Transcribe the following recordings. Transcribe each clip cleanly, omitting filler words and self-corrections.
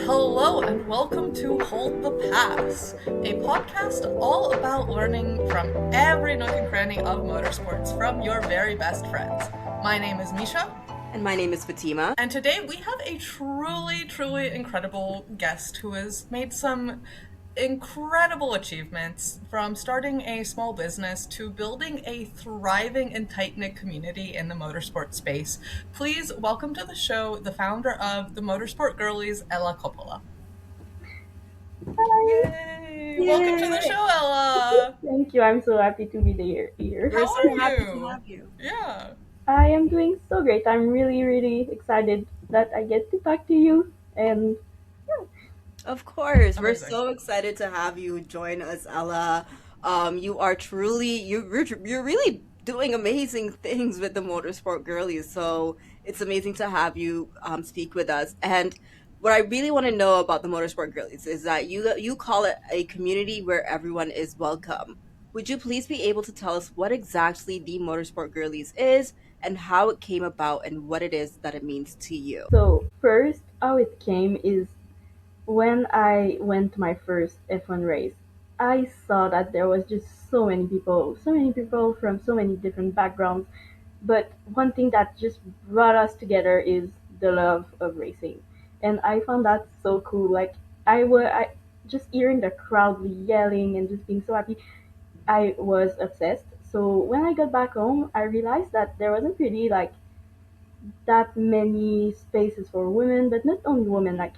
Hello and welcome to Hold the Pass, a podcast all about learning from every nook and cranny of motorsports from your very best friends. My name is Misha, And my name is Fatima. and today we have a truly incredible guest who has made some incredible achievements from starting a small business to building a thriving and tight knit community in the motorsport space. Please welcome to the show the founder of the Motorsport Girlies, Ella Coppola. Hi. Yay! Welcome to the Yay! show, Ella! Thank you. I'm so happy to be here. We're How so are happy to you? have you. Yeah. I am doing so great. I'm really excited that I get to talk to you. And yeah, Of course, we're Amazing. so excited to have you join us, Ella. You are truly you're really doing amazing things with the Motorsport Girlies. So it's amazing to have you speak with us. And what I really want to know about the Motorsport Girlies is that you call it a community where everyone is welcome. Would you please be able to tell us what exactly the Motorsport Girlies is and how it came about and what it is that it means to you? so first, how it came is when I went to my first F1 race. I saw that there was just so many people from so many different backgrounds. But one thing that just brought us together is the love of racing, and I found that so cool. Like I just hearing the crowd yelling and just being so happy. I was obsessed. So when I got back home, I realized that there wasn't really like that many spaces for women, but not only women, like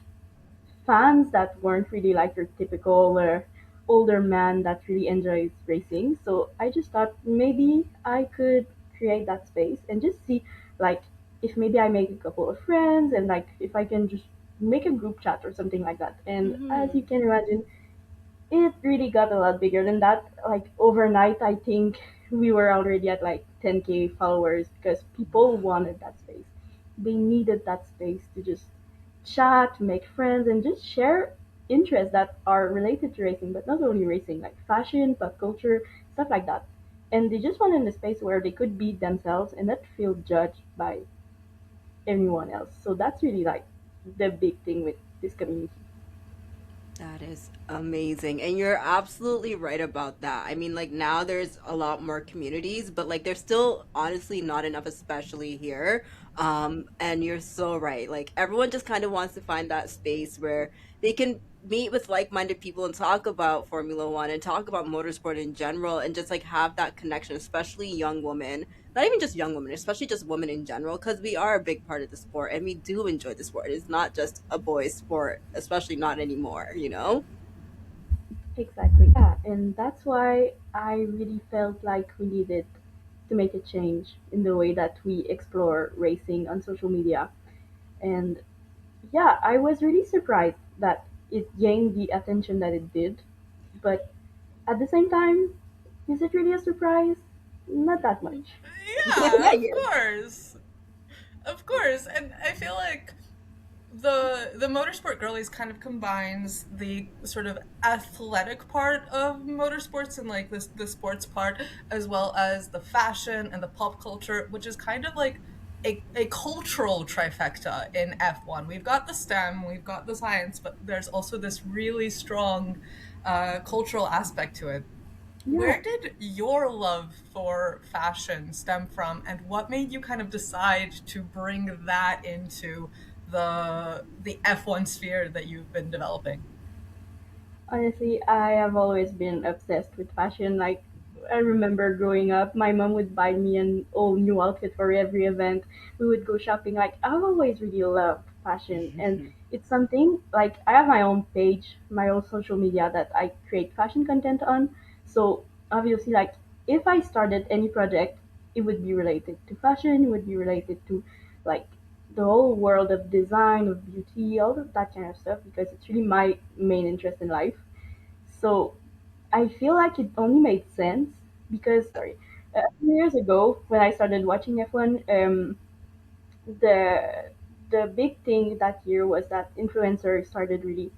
fans that weren't really like your typical older man that really enjoys racing. So I just thought maybe I could create that space and just see like if maybe I make a couple of friends and like if I can just make a group chat or something like that. And as you Hmm. can imagine, it really got a lot bigger than that. Like overnight, I think we were already at like 10K followers because people wanted that space. They needed that space to just chat, make friends, and just share interests that are related to racing, but not only racing, like fashion, pop culture, stuff like that. And they just wanted a space where they could be themselves and not feel judged by anyone else. So that's really like the big thing with this community. That is amazing. And you're absolutely right about that. I mean, like now there's a lot more communities, but like there's still honestly not enough, especially here. And you're so right. Like everyone just kind of wants to find that space where they can meet with like-minded people and talk about Formula One and talk about motorsport in general and just like have that connection, especially young women. Not even just young women, especially just women in general, because we are a big part of the sport and we do enjoy the sport. It's not just a boys' sport, especially not anymore, you know? Exactly. Yeah, and that's why I really felt like we needed to make a change in the way that we explore racing on social media. And yeah, I was really surprised that it gained the attention that it did. But at the same time, is it really a surprise? Not that much. Yeah, of Yeah. course. Of course. And I feel like the motorsport girlies kind of combines the sort of athletic part of motorsports and like this the sports part as well as the fashion and the pop culture, which is kind of like a cultural trifecta in F1. We've got the STEM, we've got the science, but there's also this really strong cultural aspect to it. Yeah, Where did your love for fashion stem from, and what made you kind of decide to bring that into the F1 sphere that you've been developing? honestly, I have always been obsessed with fashion. Like, I remember growing up, my mom would buy me an all new outfit for every event. We would go shopping. Like, I've always really loved fashion, and it's something like I have my own page, my own social media that I create fashion content on. So obviously, like, if I started any project, it would be related to fashion. It would be related to like the whole world of design, of beauty, all of that kind of stuff because it's really my main interest in life. So I feel like it only made sense because, sorry, a few years ago when I started watching F1, the the big thing that year was that influencers started really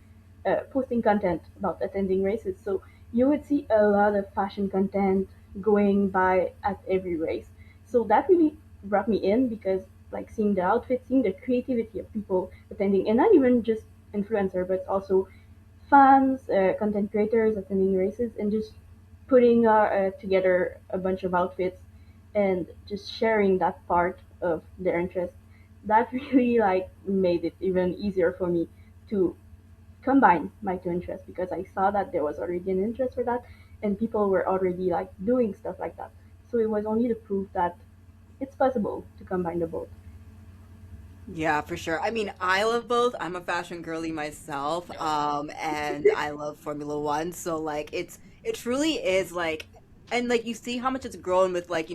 posting content about attending races. So you would see a lot of fashion content going by at every race. So that really brought me in because like seeing the outfits, seeing the creativity of people attending, and not even just influencer, but also fans, content creators attending races, and just putting together a bunch of outfits and just sharing that part of their interest. That really like made it even easier for me to combine my two interests because I saw that there was already an interest for that and people were already like doing stuff like that. So it was only to prove that it's possible to combine the both. Yeah, for sure. I mean, I love both. I'm a fashion girly myself, and I love Formula One. So like, it truly is like, and like you see how much it's grown with like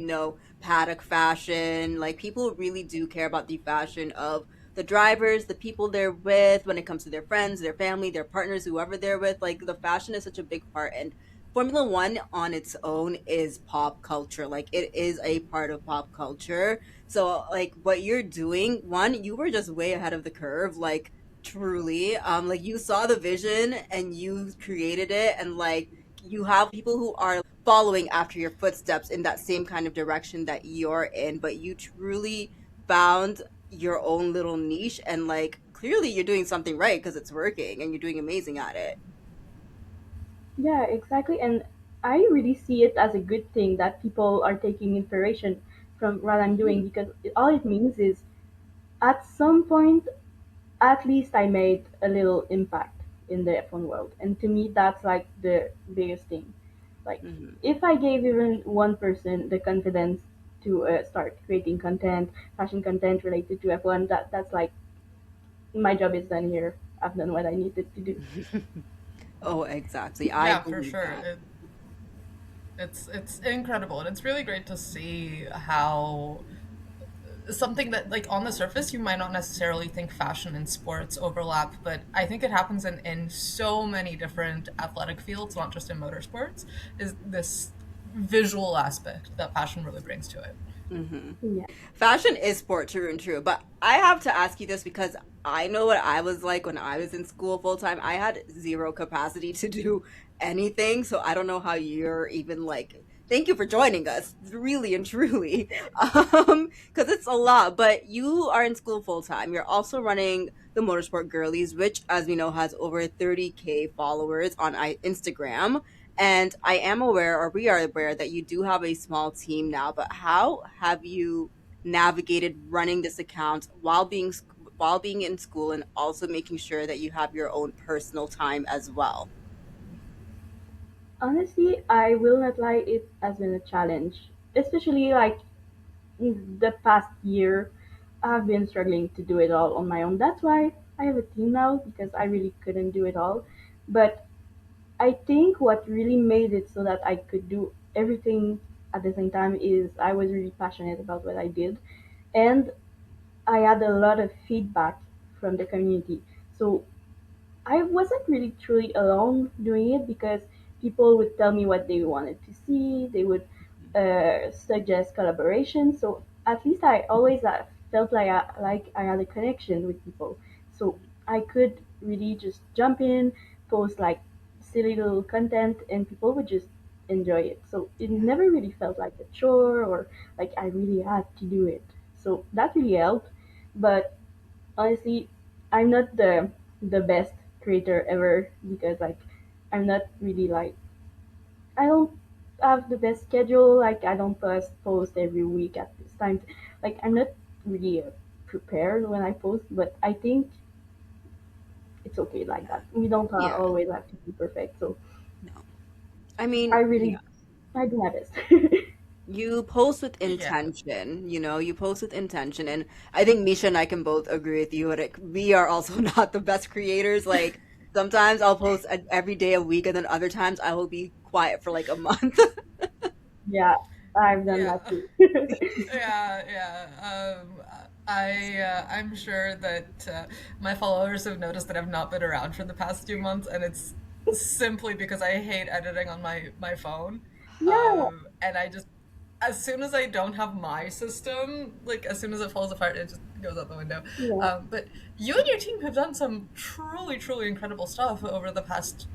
paddock fashion. Like people really do care about the fashion of the drivers, the people they're with, when it comes to their friends, their family, their partners, whoever they're with. Like the fashion is such a big part, and Formula One on its own is pop culture. Like it is a part of pop culture, so like what you're doing, one, you were just way ahead of the curve, like truly. Like you saw the vision and you created it, and like you have people who are following after your footsteps in that same kind of direction that you're in, but you truly found your own little niche, and like clearly you're doing something right because it's working and you're doing amazing at it. Yeah, exactly. And I really see it as a good thing that people are taking inspiration from what I'm doing because all it means is at some point, at least I made a little impact in the F1 world. And to me, that's like the biggest thing. Like, Hmm. if I gave even one person the confidence to start creating content, fashion content related to F1, that's like my job is done here. I've done what I needed to do. Oh, exactly. I Yeah, for believe sure. that. It's incredible, and it's really great to see how something that like on the surface you might not necessarily think fashion and sports overlap, but I think it happens in so many different athletic fields, not just in motorsports, is this visual aspect that fashion really brings to it. Hmm. Yeah. Fashion is sport, true and true. But I have to ask you this because I know what I was like when I was in school full time. I had zero capacity to do anything, so I don't know how you're even like. Thank you for joining us, really and truly, because it's a lot. But you are in school full time. You're also running the Motorsport Girlies, which, as we know, has over 30K followers on Instagram. And I am aware, or we are aware, that you do have a small team now. But how have you navigated running this account while being in school and also making sure that you have your own personal time as well? Honestly, I will not lie, it has been a challenge. Especially like in the past year, I've been struggling to do it all on my own. That's why I have a team now because I really couldn't do it all. But I think what really made it so that I could do everything at the same time is I was really passionate about what I did. And I had a lot of feedback from the community. So I wasn't really truly alone doing it because people would tell me what they wanted to see. They would suggest collaboration. So at least I always felt like I had a connection with people. So I could really just jump in, post like silly little content, and people would just enjoy it. So it Yeah, never really felt like a chore or like I really had to do it. So that really helped. But honestly, I'm not the best creator ever because like I'm not really like I don't have the best schedule. Like I don't post every week at this time. Like I'm not really prepared when I post, but I think it's okay like yeah, that. We don't yeah. always have to be perfect. So No, I I mean, yeah. really I do my best. You post with Yeah. intention, you post with intention. And I think Misha and I can both agree with you that we are also not the best creators. Like sometimes I'll post every day a week, and then other times I will be quiet for like a month. Yeah, I've done that Yeah. too. Yeah, yeah. I'm sure that my followers have noticed that I've not been around for the past few months, and it's simply because I hate editing on my phone. Yeah, And I just, as soon as I don't have my system, like as soon as it falls apart, it just goes out the window. yeah. But you and your team have done some truly, truly incredible stuff over the past,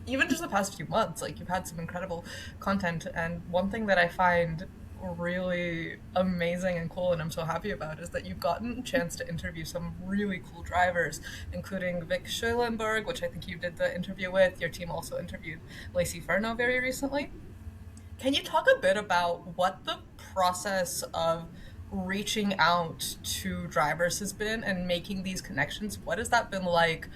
even just the past few months. Like you've had some incredible content, and one thing that I find really amazing and cool, and I'm so happy about, is that you've gotten a chance to interview some really cool drivers, including Vic Schulenberg, which I think you did the interview with. Your team also interviewed Lacey Furno very recently. Can you talk a bit about what the process of reaching out to drivers has been and making these connections? What has that been like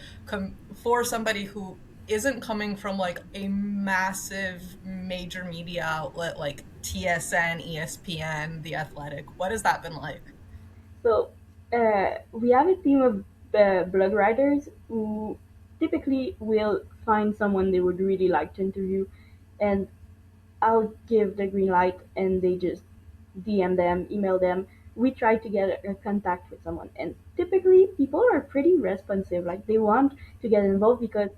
for somebody who isn't coming from like a massive major media outlet like TSN, ESPN, The Athletic? What has that been like? So we have a team of blog writers who typically will find someone they would really like to interview, and I'll give the green light, and they just DM them, email them. We try to get a contact with someone, and typically people are pretty responsive. Like they want to get involved because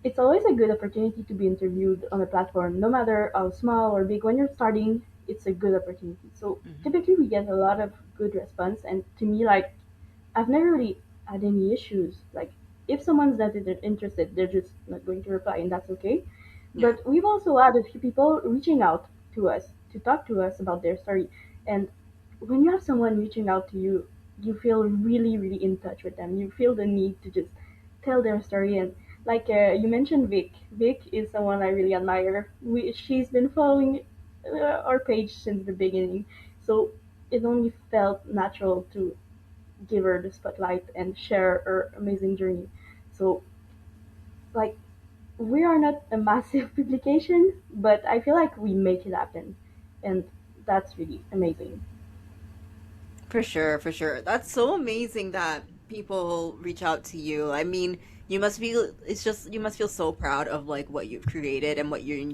it's always a good opportunity to be interviewed on a platform, no matter how small or big. When you're starting, it's a good opportunity. So Hmm. typically, we get a lot of good response, and to me, like I've never really had any issues. Like if someone's not interested, they're just not going to reply, and that's okay. Yeah. But we've also had a few people reaching out to us to talk to us about their story, and when you have someone reaching out to you, you feel really, really in touch with them. You feel the need to just tell their story. And like you mentioned, Vic. Vic is someone I really admire. She's been following our page since the beginning, so it only felt natural to give her the spotlight and share her amazing journey. So, like, we are not a massive publication, but I feel like we make it happen, and that's really amazing. For sure, for sure. That's so amazing that people reach out to you. I mean, you must be, it's just, you must feel so proud of like what you've created and what you and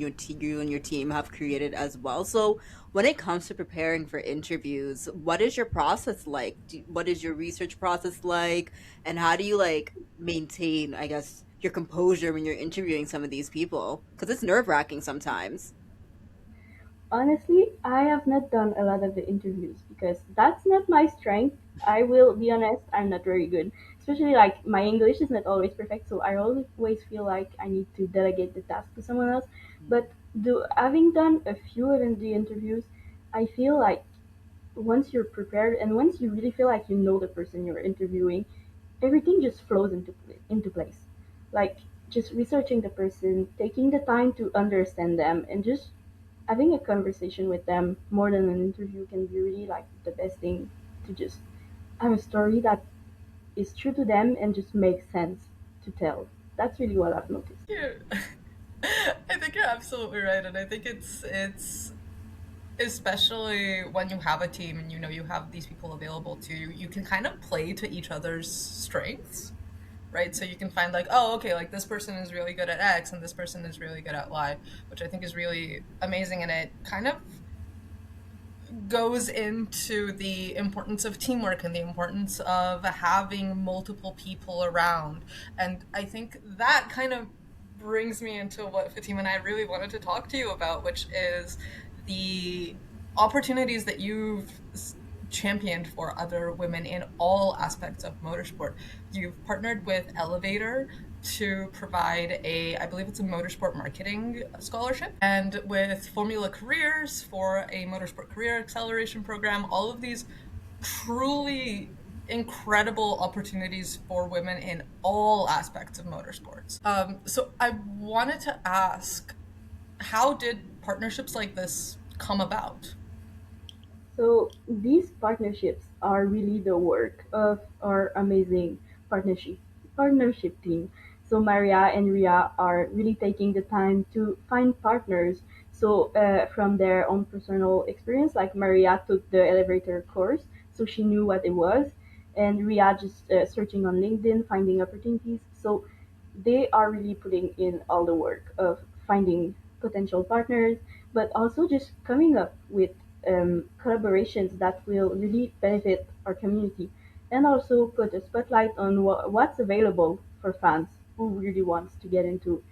your team have created as well. So, when it comes to preparing for interviews, what is your process like? What is your research process like? And how do you like maintain, I guess, your composure when you're interviewing some of these people? Because it's nerve-wracking sometimes. Honestly, I have not done a lot of the interviews because that's not my strength. I will be honest, I'm not very good. Especially like my English is not always perfect, so I always feel like I need to delegate the task to someone else. But having done a few of the interviews, I feel like once you're prepared and once you really feel like you know the person you're interviewing, everything just flows into place. Like just researching the person, taking the time to understand them, and just having a conversation with them more than an interview can be really like the best thing to just have a story that is true to them and just makes sense to tell. That's really what I've noticed. You, I think you're absolutely right, and I think it's especially when you have a team and you know you have these people available to you, you can kind of play to each other's strengths, right? So you can find like, oh, okay, like this person is really good at X and this person is really good at Y, which I think is really amazing. And it kind of goes into the importance of teamwork and the importance of having multiple people around. And I think that kind of brings me into what Fatima and I really wanted to talk to you about, which is the opportunities that you've championed for other women in all aspects of motorsport. You've partnered with Elevator to provide a, I believe it's a motorsport marketing scholarship, and with Formula Careers for a motorsport career acceleration program. All of these truly incredible opportunities for women in all aspects of motorsports. So I wanted to ask, how did partnerships like this come about? So these partnerships are really the work of our amazing partnership team. So Maria and Ria are really taking the time to find partners. So from their own personal experience, like Maria took the elevator course, so she knew what it was, and Ria just searching on LinkedIn, finding opportunities. So they are really putting in all the work of finding potential partners, but also just coming up with collaborations that will really benefit our community and also put a spotlight on what's available for fans who really wants to get into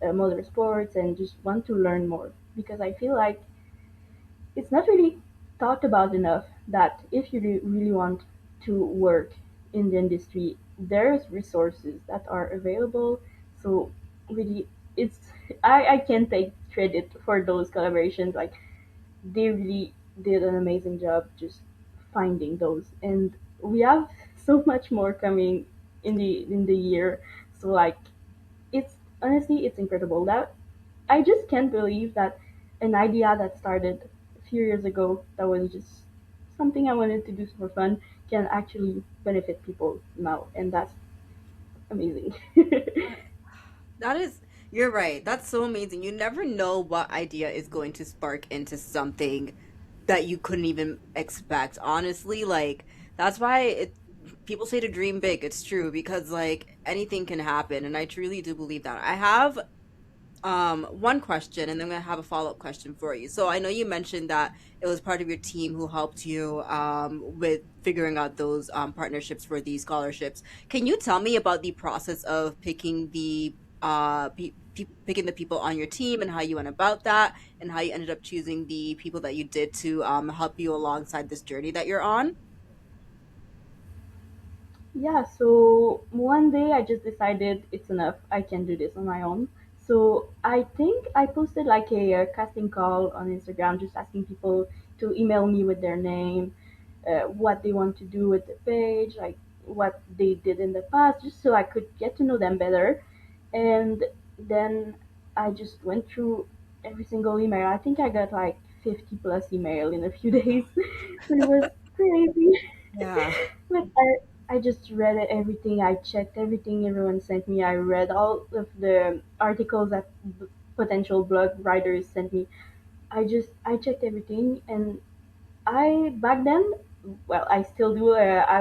motorsports and just want to learn more. Because I feel like it's not really talked about enough that if you really want to work in the industry, there's resources that are available. So really, it's I can take credit for those collaborations. Like they really did an amazing job just finding those, and we have so much more coming in the year. So like, it's honestly it's incredible that I just can't believe that an idea that started a few years ago, that was just something I wanted to do for fun, can actually benefit people now, and that's amazing. That is, you're right. That's so amazing. You never know what idea is going to spark into something that you couldn't even expect. Honestly, like that's why people say to dream big. It's true because like anything can happen, and I truly do believe that. I have one question, and then I'm gonna have a follow-up question for you. So I know you mentioned that it was part of your team who helped you with figuring out those partnerships for these scholarships. Can you tell me about the process of picking the picking the people on your team and how you went about that, and how you ended up choosing the people that you did to help you alongside this journey that you're on? Yeah, so one day I just decided it's enough. I can do this on my own. So I think I posted like a casting call on Instagram, just asking people to email me with their name, what they want to do with the page, like what they did in the past, just so I could get to know them better. And then I just went through every single email. I think I got like 50 plus email in a few Oh my God. days. So it was crazy. Yeah. But I just read it, everything. I checked everything everyone sent me. I read all of the articles that potential blog writers sent me. I checked everything, and I back then, well, I still do.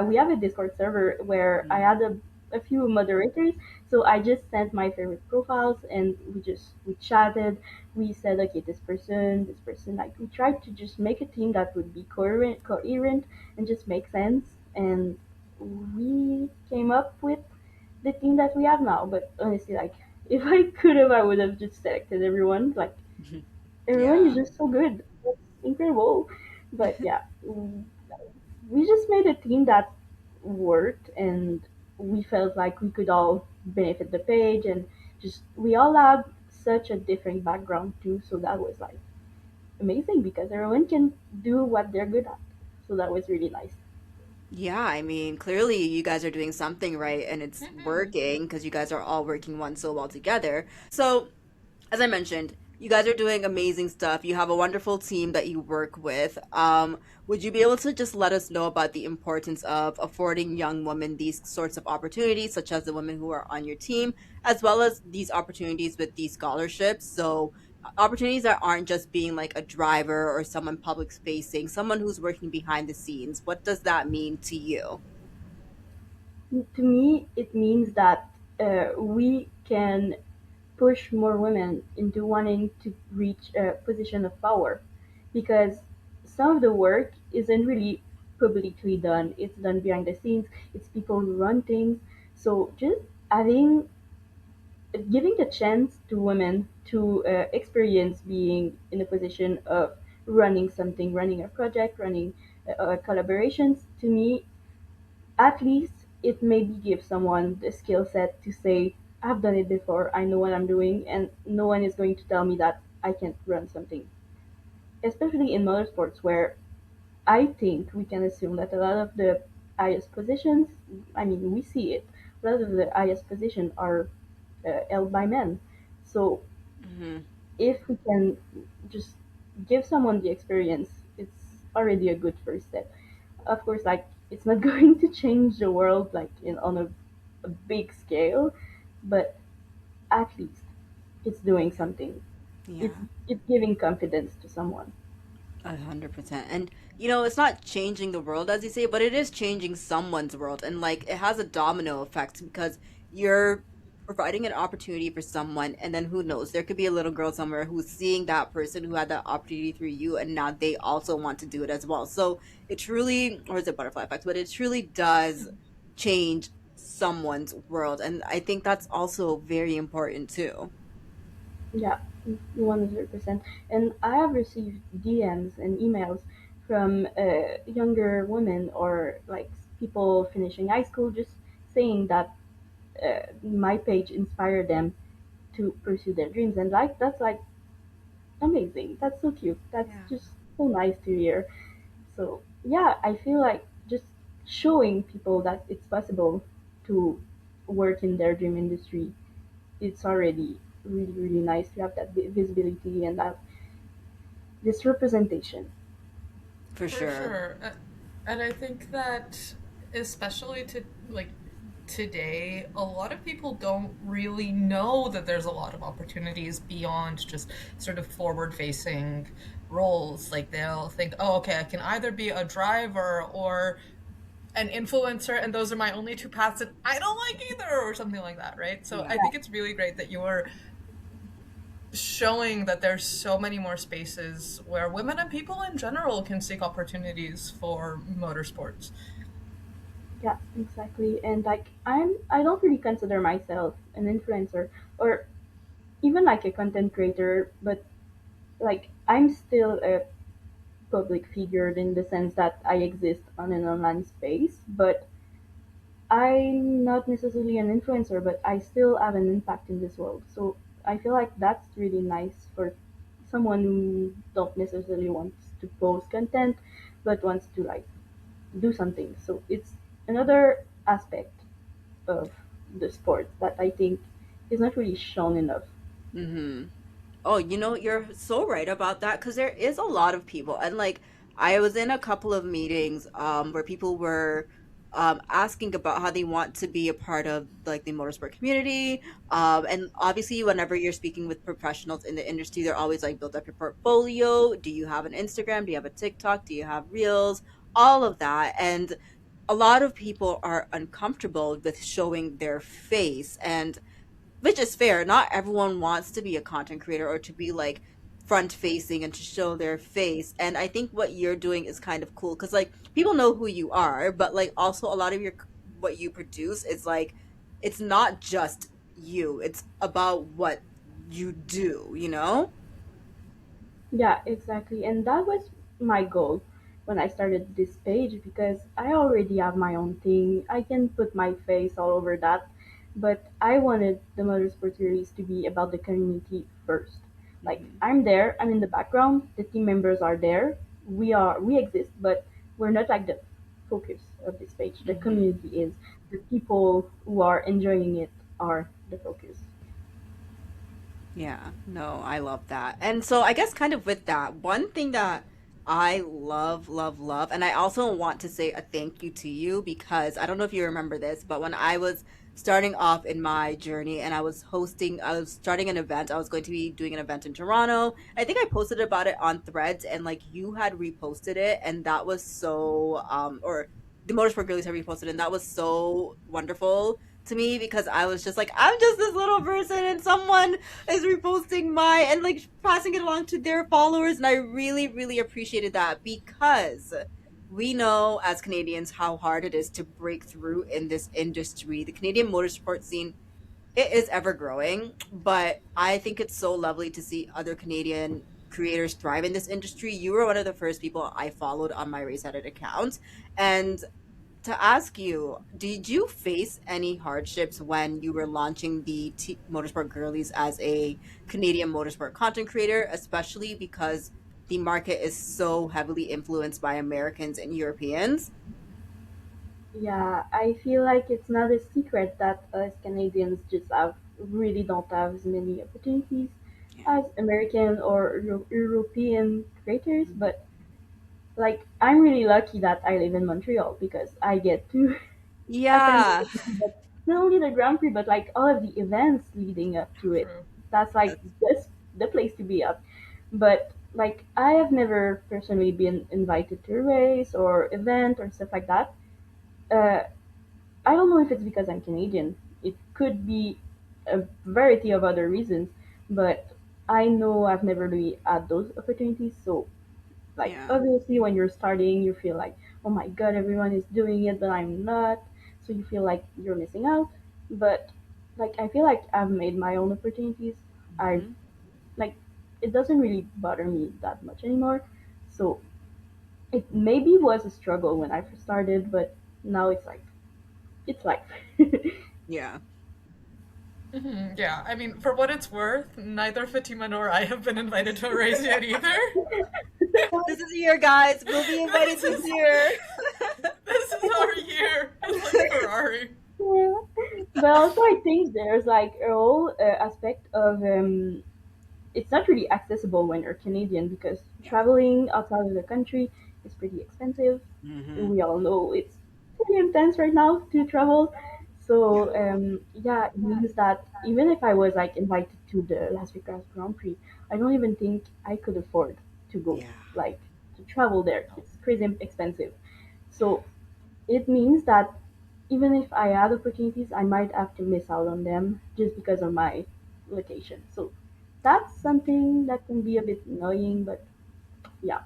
We have a Discord server where I Mhm. had a few moderators, so I just sent my favorite profiles, and we chatted. We said, okay, this person. Like we tried to just make a team that would be coherent, and just make sense. And we came up with the team that we have now. But honestly, like if I could have, I would have just selected everyone. Like everyone is Yeah. just so good. It's incredible. But yeah, we just made a team that worked, and we felt like we could all benefit the page, and just we all had such a different background too. So that was like amazing because everyone can do what they're good at. So that was really nice. Yeah, I mean, clearly you guys are doing something right and it's Mm-hmm. working because you guys are all working one so well together. So, as I mentioned, you guys are doing amazing stuff. You have a wonderful team that you work with. Would you be able to just let us know about the importance of affording young women these sorts of opportunities, such as the women who are on your team, as well as these opportunities with these scholarships? So, opportunities that aren't just being like a driver or someone public facing, someone who's working behind the scenes. What does that mean to you? To me, it means that we can push more women into wanting to reach a position of power, because some of the work isn't really publicly done. It's done behind the scenes. It's people who run things. So just having giving the chance to women to experience being in a position of running something, running a project, running collaborations, to me, at least it maybe gives someone the skill set to say, I've done it before, I know what I'm doing, and no one is going to tell me that I can't run something. Especially in motorsports, where I think we can assume that a lot of the highest positions, I mean, we see it, a lot of the highest positions are held by men. So Hmm. if we can just give someone the experience, it's already a good first step. Of course, like it's not going to change the world like on a big scale, but at least it's doing something. It's Yeah. it's giving confidence to someone. 100%. And it's not changing the world as you say, but it is changing someone's world. And like it has a domino effect because you're providing an opportunity for someone, and then who knows, there could be a little girl somewhere who's seeing that person who had that opportunity through you, and now they also want to do it as well. So it truly, or is it butterfly effect, but it truly does change someone's world. And I think that's also very important too. Yeah, 100%. And I have received DMs and emails from younger women or like people finishing high school, just saying that my page inspired them to pursue their dreams, and like that's like amazing. That's so cute. That's Yeah. just so nice to hear. So yeah, I feel like just showing people that it's possible to work in their dream industry, it's already really really nice to have that visibility and that this representation. For For sure. sure. And I think that especially to like today, a lot of people don't really know that there's a lot of opportunities beyond just sort of forward facing roles. Like they'll think, oh, okay, I can either be a driver or an influencer, and those are my only two paths, and I don't like either, or something like that, right? So I Yeah. think it's really great that you're showing that there's so many more spaces where women and people in general can seek opportunities for motorsports. Yeah, exactly. And like I don't really consider myself an influencer or even like a content creator, but like I'm still a public figure in the sense that I exist on an online space, but I'm not necessarily an influencer, but I still have an impact in this world. So I feel like that's really nice for someone who don't necessarily wants to post content, but wants to like do something. So it's another aspect of the sport that I think is not really shown enough. Mm-hmm. Oh, you're so right about that because there is a lot of people. And like I was in a couple of meetings where people were asking about how they want to be a part of like the motorsport community. And obviously whenever you're speaking with professionals in the industry, they're always like build up your portfolio. Do you have an Instagram? Do you have a TikTok? Do you have Reels? All of that. And a lot of people are uncomfortable with showing their face, and which is fair. Not everyone wants to be a content creator or to be like front facing and to show their face. And I think what you're doing is kind of cool because like people know who you are, but like also a lot of your what you produce is like it's not just you. It's about what you do, you know? Yeah, exactly. And that was my goal when I started this page because I already have my own thing. I can put my face all over that. But I wanted the Motorsport series to be about the community first. Like Hmm. I'm there, I'm in the background, the team members are there. We exist, but we're not like the focus of this page. The Hmm. community is. The people who are enjoying it are the focus. Yeah, no, I love that. And so I guess kind of with that, one thing that I love, love, love, and I also want to say a thank you to you because I don't know if you remember this, but when I was starting off in my journey and I was starting an event, I was going to be doing an event in Toronto. I think I posted about it on Threads and like you had reposted it and that was so or the Motorsport Girlies had reposted it and that was so wonderful to me because I was just like, I'm just this little person and someone is reposting my and like passing it along to their followers. And I really, really appreciated that because we know as Canadians how hard it is to break through in this industry. The Canadian motorsport scene, it is ever growing, but I think it's so lovely to see other Canadian creators thrive in this industry. You were one of the first people I followed on my Race Edit account. And to ask you, did you face any hardships when you were launching the Motorsport Girlies as a Canadian motorsport content creator, especially because the market is so heavily influenced by Americans and Europeans? Yeah, I feel like it's not a secret that us Canadians just have really don't have as many opportunities Yeah. as American or European creators, but like I'm really lucky that I live in Montreal because I get to attend the Yeah. Grand Prix, but not only the Grand Prix, but like all of the events leading up to it. True. That's like That's, the place to be at. But like I have never personally been invited to a race or event or stuff like that. Uh, I don't know if it's because I'm Canadian. It could be a variety of other reasons, but I know I've never really had those opportunities. So, like, yeah. obviously, when you're starting, you feel like, oh my god, everyone is doing it, but I'm not. So, you feel like you're missing out. But, like, I feel like I've made my own opportunities. I've, Hmm. like, it doesn't really bother me that much anymore. So, it maybe was a struggle when I first started, but now it's like, it's life. Yeah. Yeah, I mean, for what it's worth, neither Fatima nor I have been invited to a race yet either. This is the year, guys. We'll be invited this this is year. this is our year. It's like Ferrari. Yeah. But also, I think there's like a whole aspect of it's not really accessible when you're Canadian because Yeah. traveling outside of the country is pretty expensive. Hmm. We all know it's pretty intense right now to travel. Yeah. So yeah, it means that even if I was like invited to the Las Vegas Grand Prix, I don't even think I could afford to go Yeah. like to travel there. No. It's crazy expensive. Yeah. So it means that even if I had opportunities, I might have to miss out on them just because of my location. So that's something that can be a bit annoying, but yeah.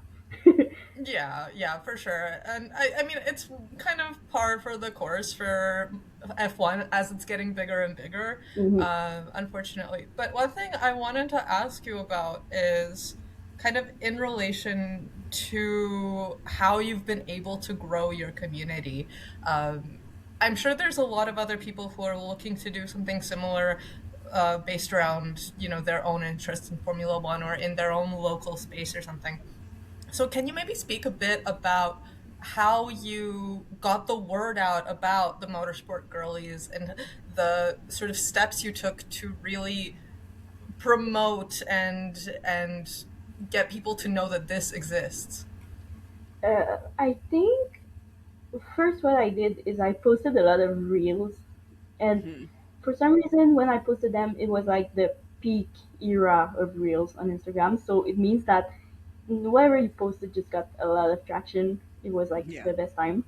Yeah, yeah, for sure. And I mean, it's kind of par for the course for F1 as it's getting bigger and bigger, Hmm. unfortunately. But one thing I wanted to ask you about is kind of in relation to how you've been able to grow your community. I'm sure there's a lot of other people who are looking to do something similar, based around, their own interests in Formula One or in their own local space or something. So, can you maybe speak a bit about how you got the word out about the Motorsport Girlies and the sort of steps you took to really promote and get people to know that this exists? I think first what I did is I posted a lot of reels, and Hmm. for some reason when I posted them, it was like the peak era of reels on Instagram. So it means that whatever you posted just got a lot of traction. It was like Yeah. the best time.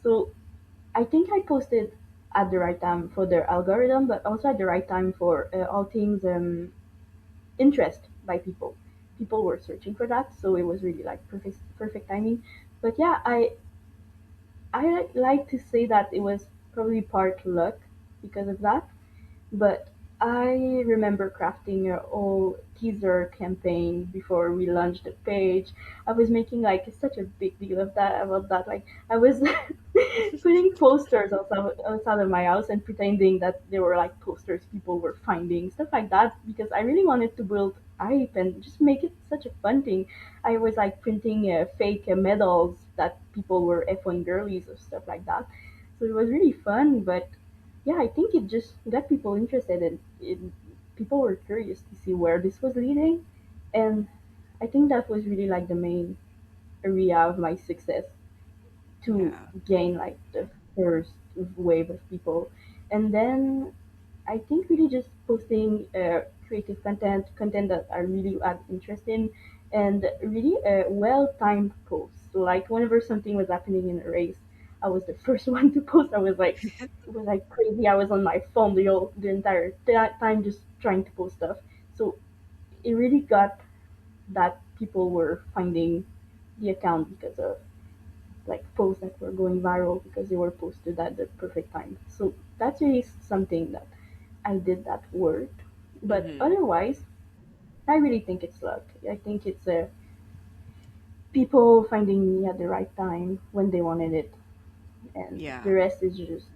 So I think I posted at the right time for the algorithm, but also at the right time for all things interest by people. People were searching for that, so it was really like perfect timing. But yeah, I like to say that it was probably part luck because of that. But I remember crafting a whole teaser campaign before we launched the page. I was making like such a big deal of that about that. Like I was putting posters outside of my house and pretending that they were like posters people were finding, stuff like that, because I really wanted to build hype and just make it such a fun thing. I was like printing fake medals that people were F1 girlies or stuff like that. So it was really fun, but yeah, I think it just got people interested and people were curious to see where this was leading. And I think that was really like the main area of my success to Yeah. gain like the first wave of people. And then I think really just posting creative content that I really had interest in, and really well timed posts. So like whenever something was happening in a race, I was the first one to post. I was like, it was like crazy. I was on my phone the entire time just trying to post stuff. So it really got that people were finding the account because of like posts that were going viral because they were posted at the perfect time. So that's really something that I did that worked. But Hmm. otherwise, I really think it's luck. I think it's people finding me at the right time when they wanted it, and the Yeah. rest is just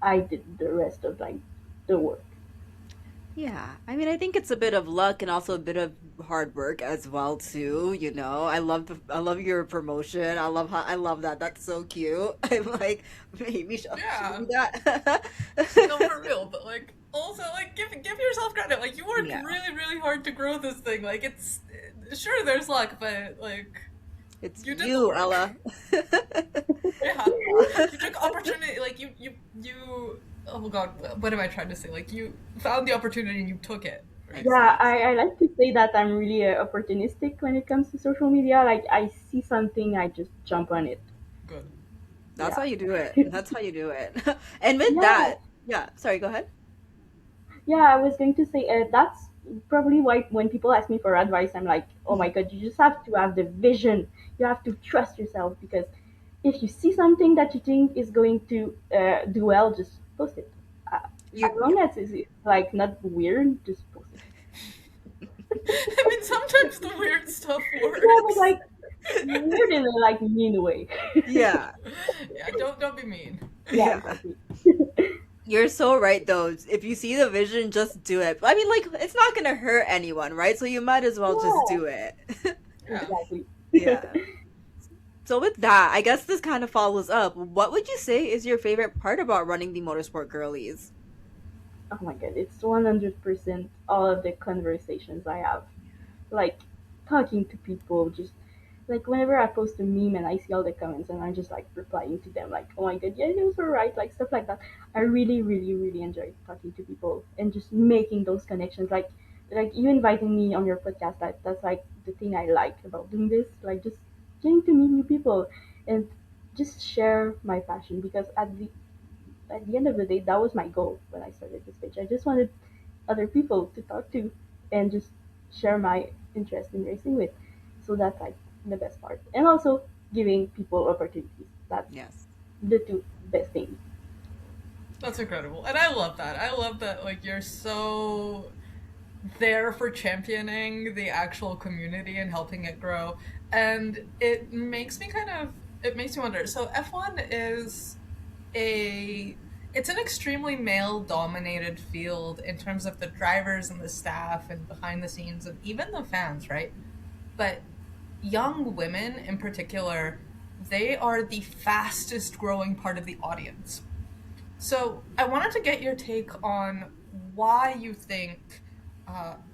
I did the rest of like the work. Yeah, I mean, I think it's a bit of luck and also a bit of hard work as well too, you know. I love your promotion. I love that. That's so cute. I'm like, maybe show Yeah, me that. no, for real. But like, also, like, give yourself credit. Like, you worked Yeah, really, really hard to grow this thing. Like, it's sure there's luck, but like, it's you did the you, work. Ella. Yeah, you took opportunity. Like, you. Oh God, what am I trying to say? Like, you found the opportunity and you took it. Right. So Yeah, that's I like to say that I'm really opportunistic when it comes to social media. Like I see something, I just jump on it. good. That's how Yeah. you do it. That's how you do it. And with Yeah, that, yeah, sorry, go ahead. yeah, I was going to say that's probably why when people ask me for advice, I'm like, oh my god, you just have to have the vision. You have to trust yourself because if you see something that you think is going to do well, just post it. As Yeah. long as it's like not weird, just post it. I mean, sometimes the weird stuff Yeah, but works. like weird in a like mean way. Yeah. Yeah, don't be mean. Yeah, Yeah. exactly. You're so right though. If you see the vision, just do it. I mean, like it's not gonna hurt anyone, right? So you might as well just Yeah, do it. Yeah. exactly. Yeah. So with that, I guess this kind of follows up. What would you say is your favorite part about running the Motorsport Girlies? Oh my god, it's 100% all of the conversations I have. Like talking to people, just like whenever I post a meme and I see all the comments and I'm just like replying to them, like, oh my god, yeah, those were right, like stuff like that. I really, really, really enjoy talking to people and just making those connections. Like you inviting me on your podcast, that's like the thing I like about doing this, like just getting to meet new people and just share my passion because at the end of the day, that was my goal when I started this page. I just wanted other people to talk to and just share my interest in racing with. So that's like the best part. And also giving people opportunities. That's Yes. the two best things. That's incredible. And I love that. I love that like you're so there for championing the actual community and helping it grow. And it makes me wonder. So F1 is a it's an extremely male dominated field in terms of the drivers and the staff and behind the scenes and even the fans, right? But young women in particular, they are the fastest growing part of the audience. So I wanted to get your take on why you think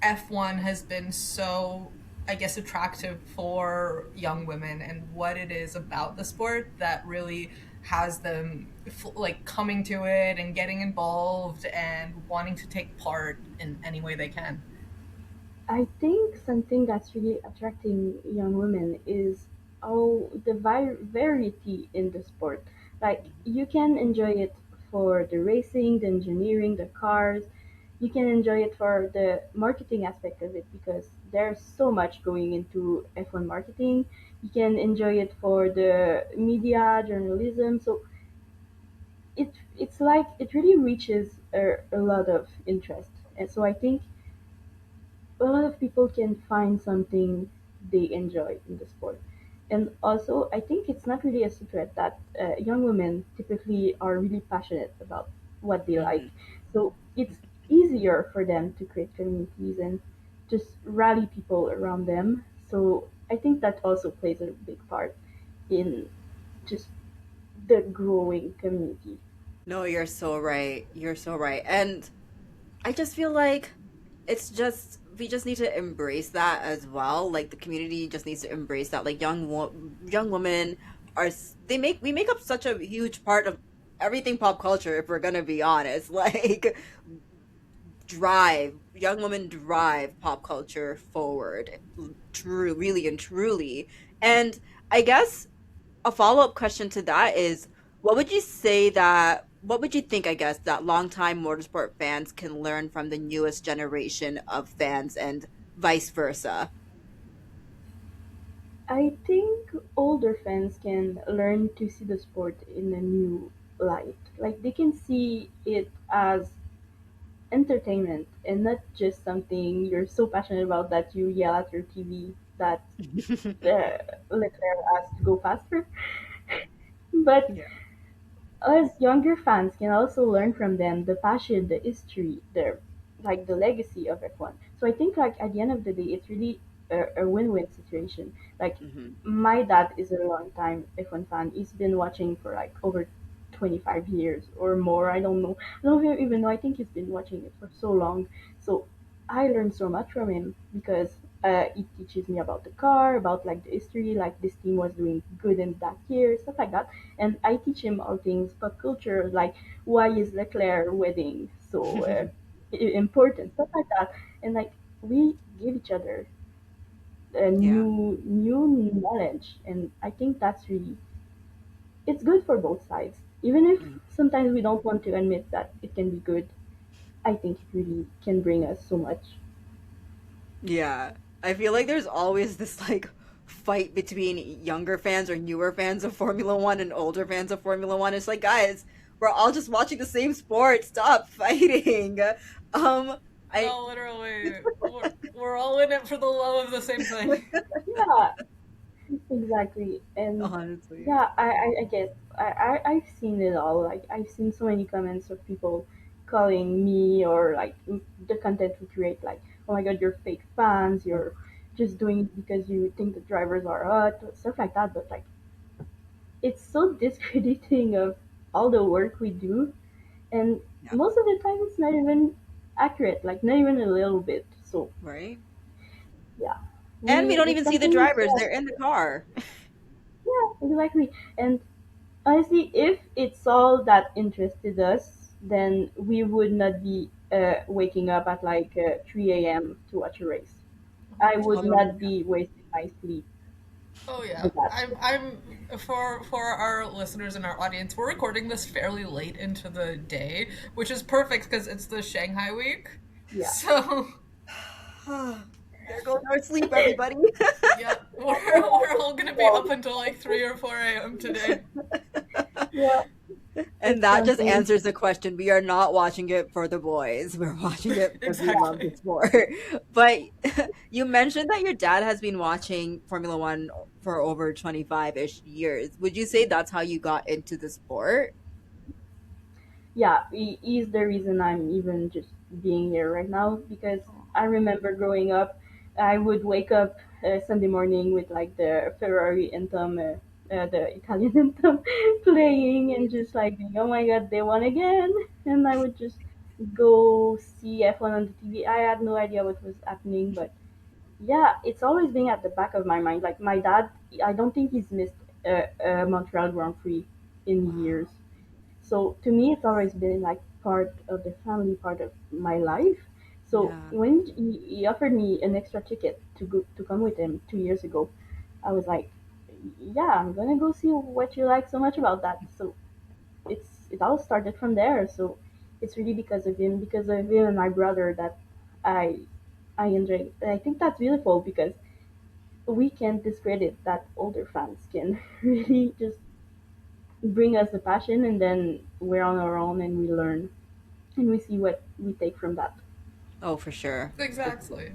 F1 has been so, I guess, attractive for young women and what it is about the sport that really has them like coming to it and getting involved and wanting to take part in any way they can. I think something that's really attracting young women is the variety in the sport. Like you can enjoy it for the racing, the engineering, the cars. You can enjoy it for the marketing aspect of it because there's so much going into F1 marketing. You can enjoy it for the media, journalism. So it's like it really reaches a lot of interest. And so I think a lot of people can find something they enjoy in the sport. And also, I think it's not really a secret that young women typically are really passionate about what they like. Hmm. So it's easier for them to create communities and just rally people around them. So I think that also plays a big part in just the growing community. No, you're so right. You're so right. And I just feel like it's just we just need to embrace that as well. Like the community just needs to embrace that. Like young women they make we make up such a huge part of everything pop culture if we're gonna be honest. Like drive young women drive pop culture forward, true, really and truly. And I guess a follow-up question to that is what would you think, I guess, that longtime motorsport fans can learn from the newest generation of fans and vice versa? I think older fans can learn to see the sport in a new light. Like they can see it as entertainment and not just something you're so passionate about that you yell at your TV that Leclerc has to go faster. But Yeah. us younger fans can also learn from them the passion, the history, the legacy of F1. So I think like at the end of the day, it's really a win-win situation. Like Hmm. my dad is a long time F1 fan. He's been watching for like over 25 years or more. I don't even know. I think he's been watching it for so long. So I learned so much from him because it teaches me about the car, about like the history, like this team was doing good in that year, stuff like that. And I teach him all things pop culture, like why is Leclerc wedding so important, stuff like that. And like we give each other a Yeah. new knowledge, and I think that's really it's good for both sides. Even if Mhm. sometimes we don't want to admit that it can be good, I think it really can bring us so much. Yeah. I feel like there's always this like fight between younger fans or newer fans of Formula One and older fans of Formula One. It's like, guys, we're all just watching the same sport. Stop fighting. Um, I No, literally, we're all in it for the love of the same thing. Yeah, exactly. And honestly. yeah, I get I've seen it all. Like I've seen so many comments of people calling me or like the content we create like, oh my god, you're fake fans, you're just doing it because you think the drivers are hot, stuff like that. But like, it's so discrediting of all the work we do, and Yeah. most of the time it's not even accurate, like not even a little bit. So Right. yeah, And we we don't it's even see the something. drivers. Yeah, They're in the car. yeah, exactly. And honestly, if it's all that interested us, then we would not be waking up at like 3 a.m. to watch a race. I would Although, not be wasting my sleep Oh for yeah, that. I'm for our listeners and our audience. We're recording this fairly late into the day, which is perfect because it's the Shanghai week. Yeah. So there goes our sleep, everybody. yeah, we're all gonna be up until like 3 or 4 a.m. today. Yeah, And it's that just something. answers the question. We are not watching it for the boys. We're watching it because we love the Exactly. sport. But you mentioned that your dad has been watching Formula One for over 25-ish years. Would you say that's how you got into the sport? Yeah, he's the reason I'm even just being here right now because I remember growing up, I would wake up Sunday morning with like the Ferrari anthem, the Italian anthem playing, and just like, oh my god, they won again. And I would just go see F1 on the TV. I had no idea what was happening, but yeah, it's always been at the back of my mind. Like my dad, I don't think he's missed a Montreal Grand Prix in Wow. years. So to me, it's always been like part of the family, part of my life. So Yeah. when he offered me an extra ticket to go to come with him 2 years ago, I was like, yeah, I'm gonna go see what you like so much about that. So it all started from there. So it's really because of him and my brother that I I enjoy. And I think that's beautiful because we can't discredit that older fans can really just bring us the passion, and then we're on our own and we learn and we see what we take from that. Oh, for sure. For sure. Exactly.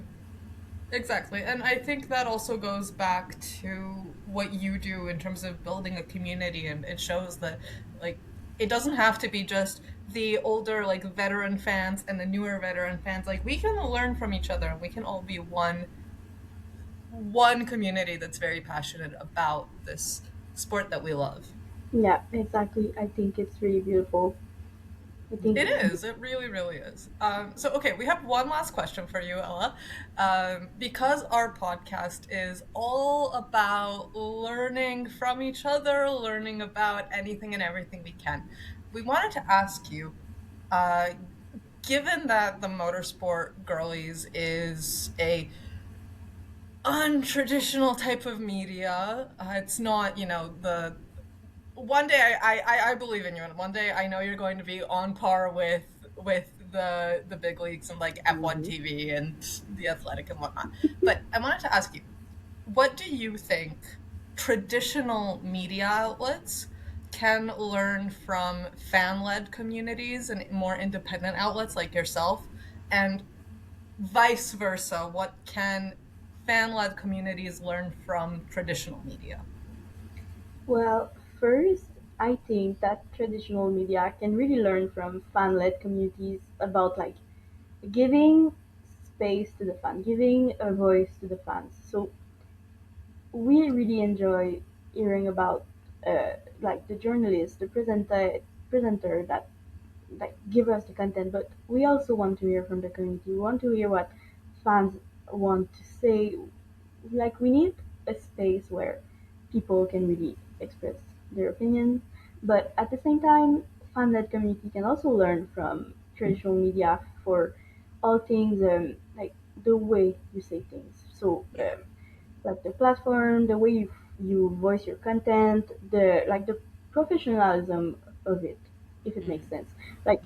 Exactly. And I think that also goes back to what you do in terms of building a community, and it shows that like it doesn't have to be just the older like veteran fans and the newer veteran fans. Like we can learn from each other and we can all be one community that's very passionate about this sport that we love. Yeah, exactly. I think it's really beautiful. I think It it's is. It really, really is. So, okay, we have one last question for you, Ella. Because our podcast is all about learning from each other, learning about anything and everything we can, we wanted to ask you, uh, given that the Motorsport Girlies is a untraditional type of media, it's not, the one day I believe in you, and one day I know you're going to be on par with the big leagues and like F1 Mhm. TV and the athletic and whatnot. But I wanted to ask you, what do you think traditional media outlets can learn from fan-led communities and more independent outlets like yourself, and vice versa? What can fan-led communities learn from traditional media? Well, first, I think that traditional media can really learn from fan-led communities about like giving space to the fan, giving a voice to the fans. So we really enjoy hearing about like the journalist, the presenter that like give us the content, but we also want to hear from the community. We want to hear what fans want to say. Like we need a space where people can really express their opinions, but at the same time, fan-led community can also learn from traditional media for all things like the way you say things. So Yeah. like the platform, the way you voice your content, the like the professionalism of it, if it makes Mhm. sense. Like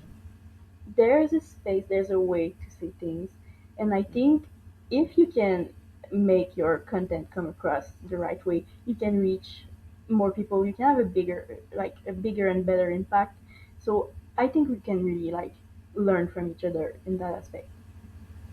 there's a space, there's a way to say things, and I think if you can make your content come across the right way, you can reach more people. You can have a bigger and better impact. So I think we can really like learn from each other in that aspect.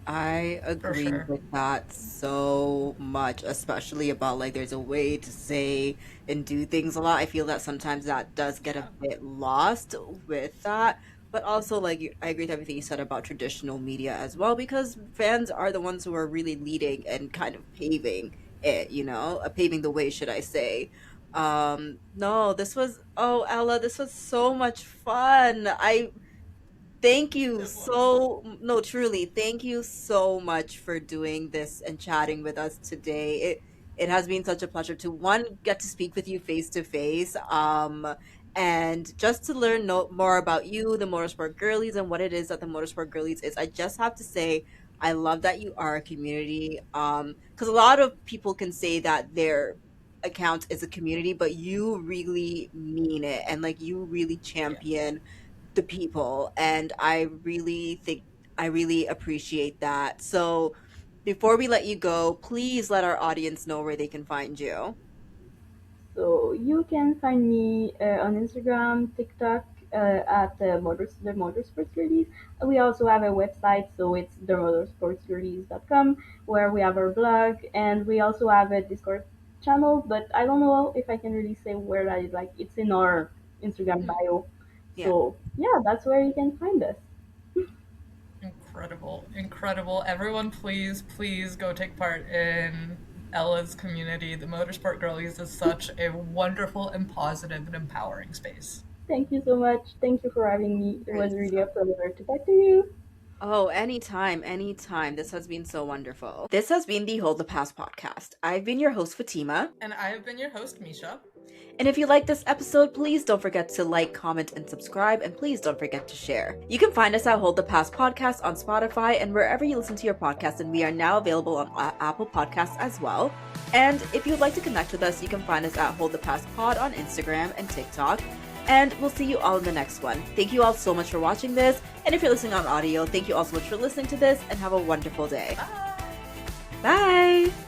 I For agree sure. with that so much, especially about like there's a way to say and do things a lot. I feel that sometimes that does get a Yeah. bit lost with that. But also, like, I agree with everything you said about traditional media as well, because fans are the ones who are really leading and kind of paving it, paving the way, should I say. No, this was, oh, Ella, this was so much fun. Thank you It was. so, no, truly, thank you so much for doing this and chatting with us today. It has been such a pleasure to one get to speak with you face to face, and just to learn more about you, the Motorsport Girlies, and what it is that the Motorsport Girlies is. I just have to say, I love that you are a community. Because a lot of people can say that their account is a community, but you really mean it, and like you really Yeah. champion the people, and I really appreciate that. So before we let you go, please let our audience know where they can find you. So you can find me on Instagram, TikTok at the Motorsports Girlies. We also have a website, so it's themotorsportsgirlies.com, where we have our blog, and we also have a Discord channel. But I don't know if I can really say where that is. Like it's in our Instagram Mhm. bio. Yeah. So yeah, that's where you can find us. Incredible, incredible. Everyone, please, please go take part in Ella's community. The Motorsport Girlies is such a wonderful and positive and empowering space. Thank you so much. Thank you for having me. It was Yes. really a pleasure to talk to you. Oh, anytime, anytime. This has been so wonderful. This has been the Hold the Past podcast. I've been your host, Fatima. And I have been your host, Misha. And if you like this episode, please don't forget to like, comment, and subscribe, and please don't forget to share. You can find us at Hold the Past Podcast on Spotify and wherever you listen to your podcast, and we are now available on Apple Podcasts as well. And if you'd like to connect with us, you can find us at Hold the Past Pod on Instagram and TikTok. And we'll see you all in the next one. Thank you all so much for watching this. And if you're listening on audio, thank you all so much for listening to this, and have a wonderful day. Bye! Bye!